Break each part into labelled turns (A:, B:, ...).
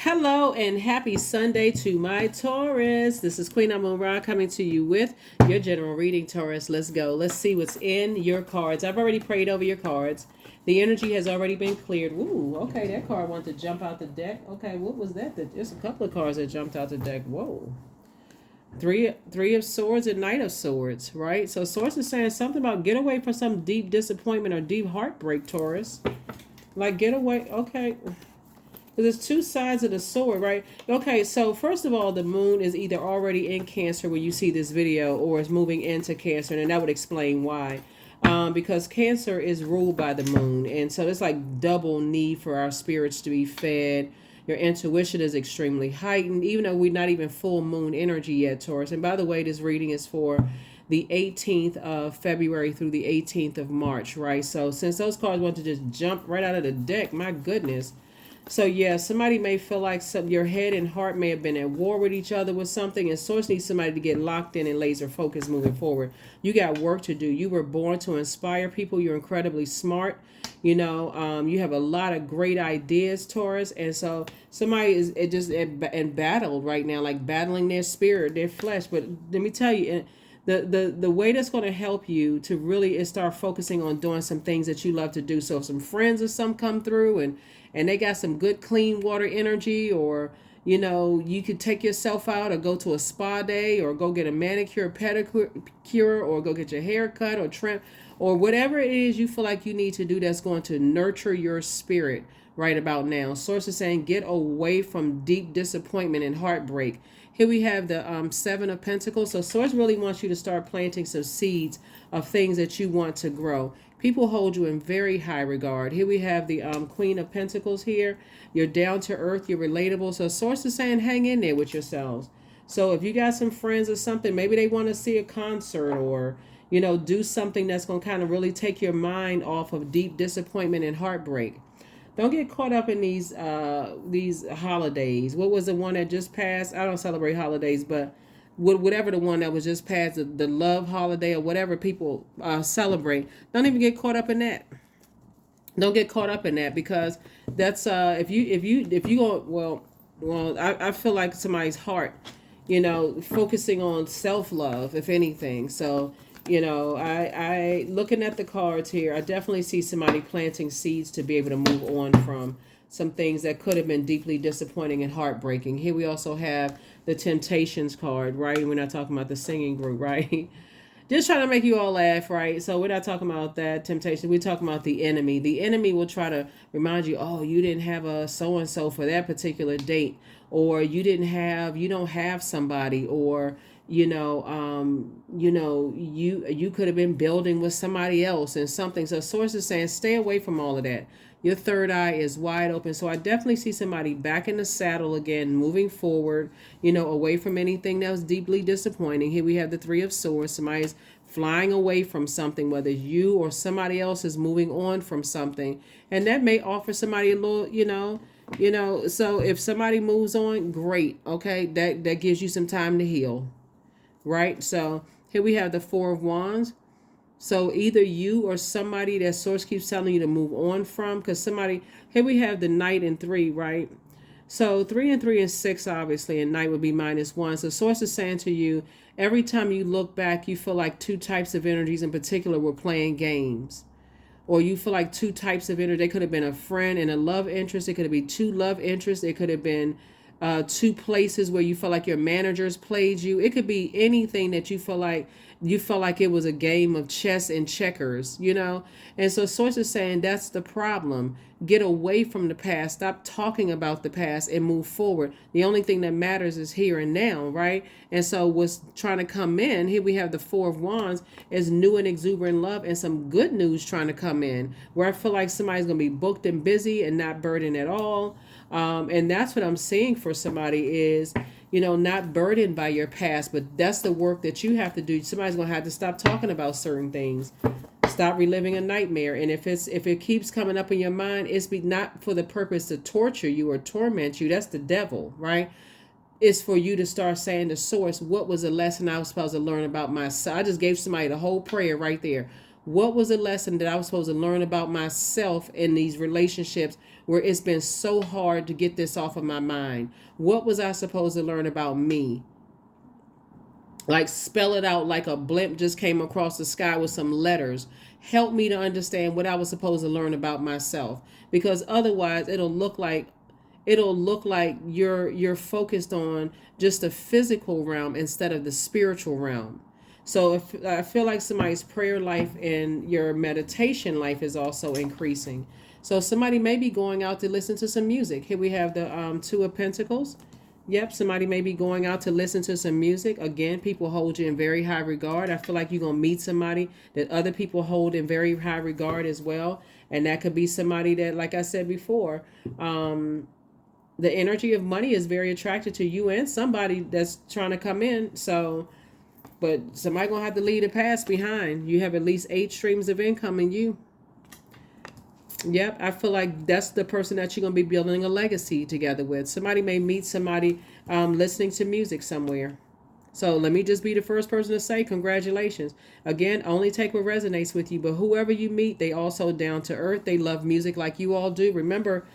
A: Hello and happy Sunday to my Taurus. This is Queen Amun Ra coming to you with your general reading, Taurus. Let's go. Let's see what's in your cards. I've already prayed over your cards. The energy has already been cleared. Ooh, okay, that card wanted to jump out the deck. Okay, what was that? There's a couple of cards that jumped out the deck. Whoa. Three of Swords and Knight of Swords, right? So Swords is saying something about get away from some deep disappointment or deep heartbreak, Taurus. Like get away. Okay. There's two sides of the sword, right? Okay, so first of all, the moon is either already in Cancer when you see this video or is moving into Cancer, and that would explain why. Because Cancer is ruled by the moon, and so it's like double need for our spirits to be fed. Your intuition is extremely heightened, even though we're not even full moon energy yet, Taurus. And by the way, this reading is for the 18th of February through the 18th of March, right? So since those cards want to just jump right out of the deck, my goodness. So yeah, somebody may feel like your head and heart may have been at war with each other with something, and Source needs somebody to get locked in and laser focused moving forward. You got work to do. You were born to inspire people. You're incredibly smart. You have a lot of great ideas, Taurus, and so somebody is in battle right now, like battling their spirit, their flesh. But let me tell you, the way that's going to help you to really is start focusing on doing some things that you love to do. So if some friends or some come through and they got some good clean water energy, or you could take yourself out or go to a spa day or go get a manicure, pedicure, or go get your hair cut or trim, or whatever it is you feel like you need to do that's going to nurture your spirit right about now. Source is saying get away from deep disappointment and heartbreak. Here we have the Seven of Pentacles. So Source really wants you to start planting some seeds of things that you want to grow. People hold you in very high regard. Here we have the Queen of Pentacles here. You're down to earth. You're relatable. So Source is saying hang in there with yourselves. So if you got some friends or something, maybe they want to see a concert or, do something that's going to kind of really take your mind off of deep disappointment and heartbreak. Don't get caught up in these holidays. What was the one that just passed? I don't celebrate holidays, but whatever the one that was just passed, the love holiday or whatever people celebrate. Don't even get caught up in that. Don't get caught up in that, because that's if you go I feel like somebody's heart, focusing on self love, if anything. So I looking at the cards here, I definitely see somebody planting seeds to be able to move on from some things that could have been deeply disappointing and heartbreaking. Here we also have the Temptations card, right? We're not talking about the singing group, right? Just trying to make you all laugh, right? So we're not talking about that temptation. We're talking about the enemy. The enemy will try to remind you, oh, you didn't have a so and so for that particular date, or you don't have somebody, or you could have been building with somebody else and something. So Source is saying stay away from all of that. Your third eye is wide open. So I definitely see somebody back in the saddle again, moving forward, away from anything that was deeply disappointing. Here we have the Three of Swords. Somebody's flying away from something, whether you or somebody else is moving on from something. And that may offer somebody a little, so if somebody moves on, great. Okay. That gives you some time to heal. Right? So here we have the Four of Wands. So either you or somebody that Source keeps telling you to move on from, because somebody, here we have the Knight and 3, right? So 3 and 3 and 6, obviously, and Knight would be -1. So Source is saying to you, every time you look back, you feel like two types of energies in particular were playing games. Or you feel like two types of energy. They could have been a friend and a love interest. It could have been two love interests. It could have been two places where you feel like your managers played you. It could be anything that you felt like it was a game of chess and checkers, And so Source is saying that's the problem. Get away from the past. Stop talking about the past and move forward. The only thing that matters is here and now, right? And so what's trying to come in, here we have the Four of Wands, is new and exuberant love and some good news trying to come in, where I feel like somebody's going to be booked and busy and not burdened at all. And that's what I'm seeing for somebody is, not burdened by your past, but that's the work that you have to do. Somebody's going to have to stop talking about certain things. Stop reliving a nightmare. And if it keeps coming up in your mind, it's not for the purpose to torture you or torment you. That's the devil, right? It's for you to start saying to Source, what was the lesson I was supposed to learn about myself? I just gave somebody the whole prayer right there. What was a lesson that I was supposed to learn about myself in these relationships where it's been so hard to get this off of my mind? What was I supposed to learn about me? Like, spell it out like a blimp just came across the sky with some letters. Help me to understand what I was supposed to learn about myself, because otherwise it'll look like you're focused on just the physical realm instead of the spiritual realm. So if I feel like somebody's prayer life and your meditation life is also increasing. So somebody may be going out to listen to some music. Here we have the Two of Pentacles. Yep, somebody may be going out to listen to some music. Again, people hold you in very high regard. I feel like you're going to meet somebody that other people hold in very high regard as well. And that could be somebody that, like I said before, the energy of money is very attracted to you and somebody that's trying to come in. So, but somebody going to have to leave the past behind. You have at least 8 streams of income in you. Yep, I feel like that's the person that you're going to be building a legacy together with. Somebody may meet somebody listening to music somewhere. So let me just be the first person to say congratulations. Again, only take what resonates with you. But whoever you meet, they also down to earth. They love music like you all do. Remember,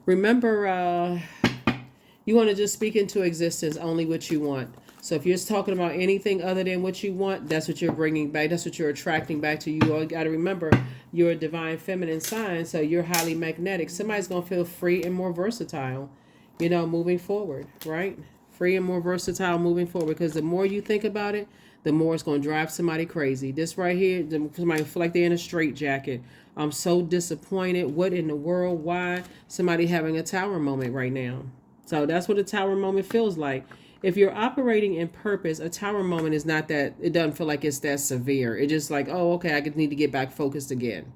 A: remember, you want to just speak into existence only what you want. So if you're just talking about anything other than what you want, that's what you're bringing back. That's what you're attracting back to you. You all got to remember, you're a divine feminine sign, so you're highly magnetic. Somebody's going to feel free and more versatile, moving forward, right? Free and more versatile moving forward, because the more you think about it, the more it's going to drive somebody crazy. This right here, somebody feel like they're in a straitjacket. I'm so disappointed. What in the world? Why? Somebody having a tower moment right now. So that's what a tower moment feels like. If you're operating in purpose, a tower moment is not that, it doesn't feel like it's that severe. It's just like, oh, okay, I need to get back focused again.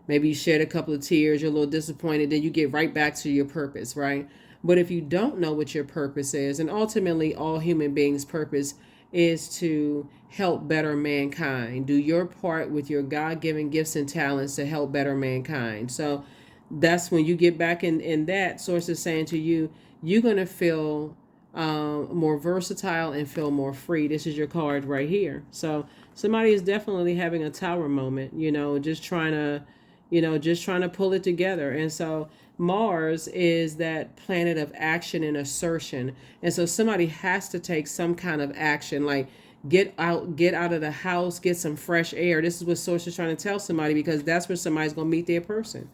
A: Maybe you shed a couple of tears, you're a little disappointed, then you get right back to your purpose, right? But if you don't know what your purpose is, and ultimately all human beings' purpose is to help better mankind. Do your part with your God-given gifts and talents to help better mankind. So that's when you get back in that, source is saying to you, you're going to feel more versatile and feel more free. This is your card right here. So somebody is definitely having a tower moment, just trying to pull it together. And so Mars is that planet of action and assertion. And so somebody has to take some kind of action, like get out of the house, get some fresh air. This is what source is trying to tell somebody, because that's where somebody's going to meet their person.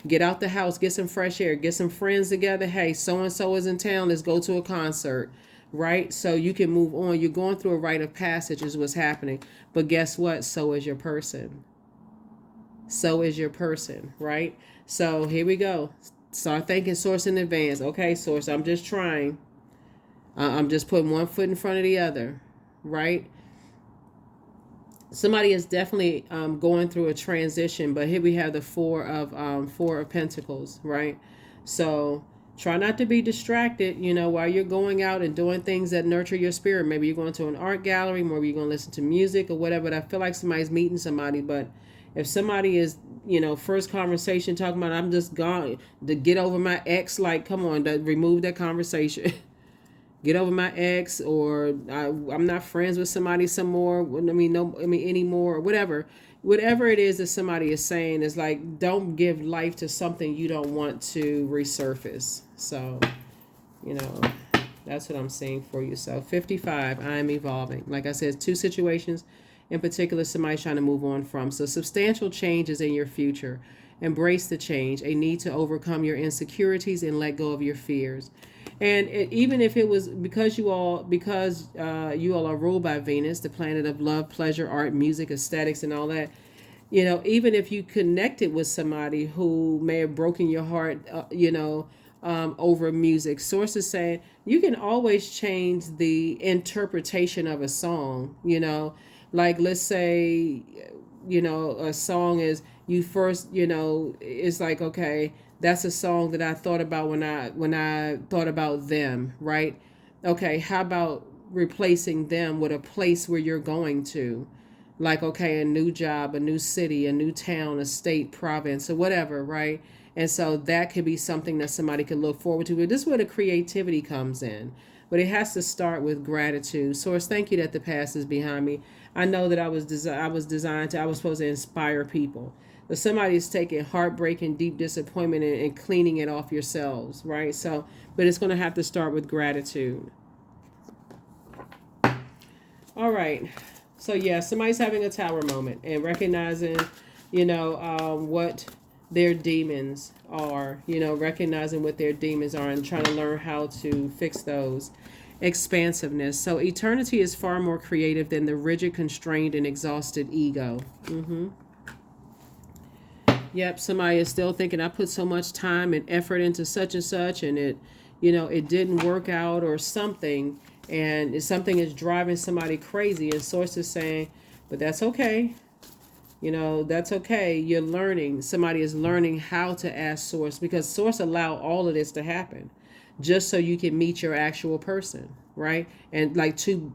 A: Get out the house, get some fresh air, get some friends together. Hey, so-and-so is in town. Let's go to a concert, right? So you can move on. You're going through a rite of passage is what's happening. But guess what? So is your person. So is your person, right? So here we go. Start thanking source in advance. Okay, source, I'm just trying. I'm just putting one foot in front of the other, right? Somebody is definitely going through a transition, but here we have the Four of Pentacles, right? So try not to be distracted, while you're going out and doing things that nurture your spirit. Maybe you're going to an art gallery, maybe you're going to listen to music or whatever. But I feel like somebody's meeting somebody. But if somebody is, first conversation talking about, I'm just gone to get over my ex, like, come on, remove that conversation. Get over my ex, or I'm not friends with somebody some more. Anymore, or whatever it is that somebody is saying is like, don't give life to something you don't want to resurface. So, that's what I'm seeing for you. So 55, I am evolving. Like I said, 2 situations in particular somebody's trying to move on from. So substantial changes in your future. Embrace the change, a need to overcome your insecurities and let go of your fears. And even if it was because you all are ruled by Venus, the planet of love, pleasure, art, music, aesthetics, and all that, even if you connected with somebody who may have broken your heart, over music, sources saying you can always change the interpretation of a song. Like, let's say, a song is, you first, it's like, okay, that's a song that I thought about when I thought about them, right? Okay, how about replacing them with a place where you're going to? Like, okay, a new job, a new city, a new town, a state, province, or whatever, right? And so that could be something that somebody could look forward to. But this is where the creativity comes in. but it has to start with gratitude. Source, thank you that the past is behind me. I know that I was supposed to inspire people. But somebody's taking heartbreak and deep disappointment and cleaning it off yourselves, right? So, but it's going to have to start with gratitude. All right. So yeah, somebody's having a tower moment and recognizing, what their demons are, recognizing what their demons are and trying to learn how to fix those. Expansiveness. So eternity is far more creative than the rigid, constrained, and exhausted ego. Yep, somebody is still thinking, I put so much time and effort into such and such, and it didn't work out or something, and something is driving somebody crazy, and source is saying, but that's okay. That's okay. You're learning. Somebody is learning how to ask source, because source allow all of this to happen just so you can meet your actual person, right? And like two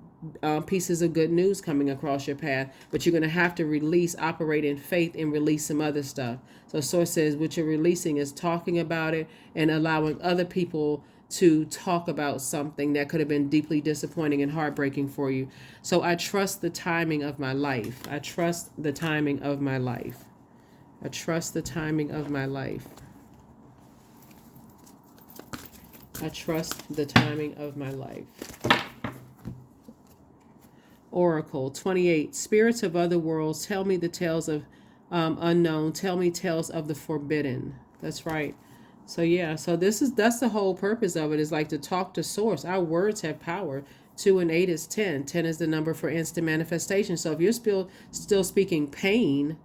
A: pieces of good news coming across your path, but you're going to have to operate in faith and release some other stuff. So source says what you're releasing is talking about it and allowing other people to talk about something that could have been deeply disappointing and heartbreaking for you. So I trust the timing of my life. I trust the timing of my life. I trust the timing of my life. I trust the timing of my life. Oracle 28. Spirits of other worlds, tell me the tales of unknown. Tell me tales of the forbidden. That's right. So yeah, so that's the whole purpose of it, is like to talk to source. Our words have power. 2 and 8 is 10. 10 is the number for instant manifestation. So if you're still speaking pain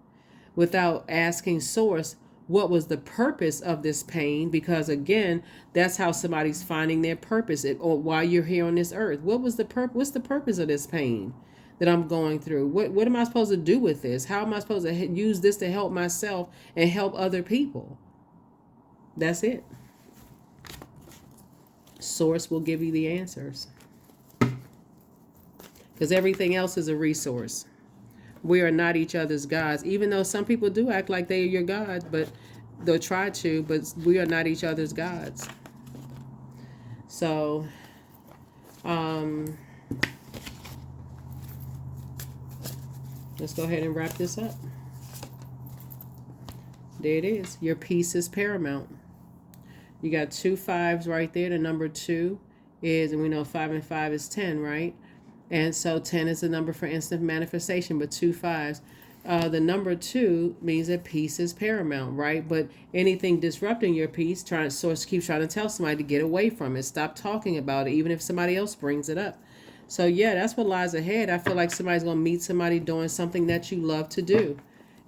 A: without asking source, what was the purpose of this pain? Because again, that's how somebody's finding their purpose, or while you're here on this earth. What's the purpose of this pain that I'm going through? What am I supposed to do with this? How am I supposed to use this to help myself and help other people? That's it. Source will give you the answers, because everything else is a resource. We are not each other's gods, even though some people do act like they are your God, but they'll try to, but we are not each other's gods. So, let's go ahead and wrap this up. There it is. Your peace is paramount. You got 2 5s right there. The number 2 is, and we know 5 and 5 is 10, right? And so 10 is the number for instant manifestation, but 2 5s. The number 2 means that peace is paramount, right? But anything disrupting your peace, source keeps trying to tell somebody to get away from it. Stop talking about it, even if somebody else brings it up. So yeah, that's what lies ahead. I feel like somebody's going to meet somebody doing something that you love to do.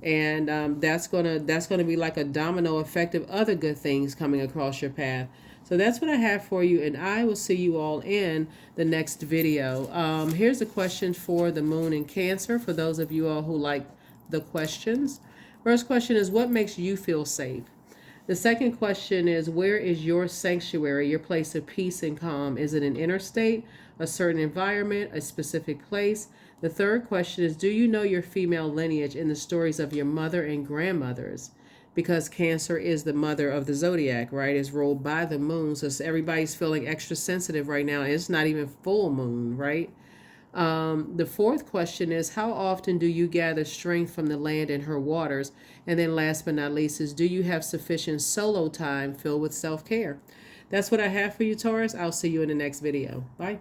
A: And that's gonna be like a domino effect of other good things coming across your path. So that's what I have for you, and I will see you all in the next video. Here's a question for the moon in Cancer, for those of you all who like the questions. First question is, what makes you feel safe? The second question is, where is your sanctuary, your place of peace and calm? Is it an interstate, a certain environment, a specific place? The third question is, do you know your female lineage in the stories of your mother and grandmothers? Because Cancer is the mother of the Zodiac, right? It's ruled by the moon, so everybody's feeling extra sensitive right now. It's not even full moon, right? The fourth question is, how often do you gather strength from the land and her waters? And then last but not least is, do you have sufficient solo time filled with self-care? That's what I have for you, Taurus. I'll see you in the next video. Bye.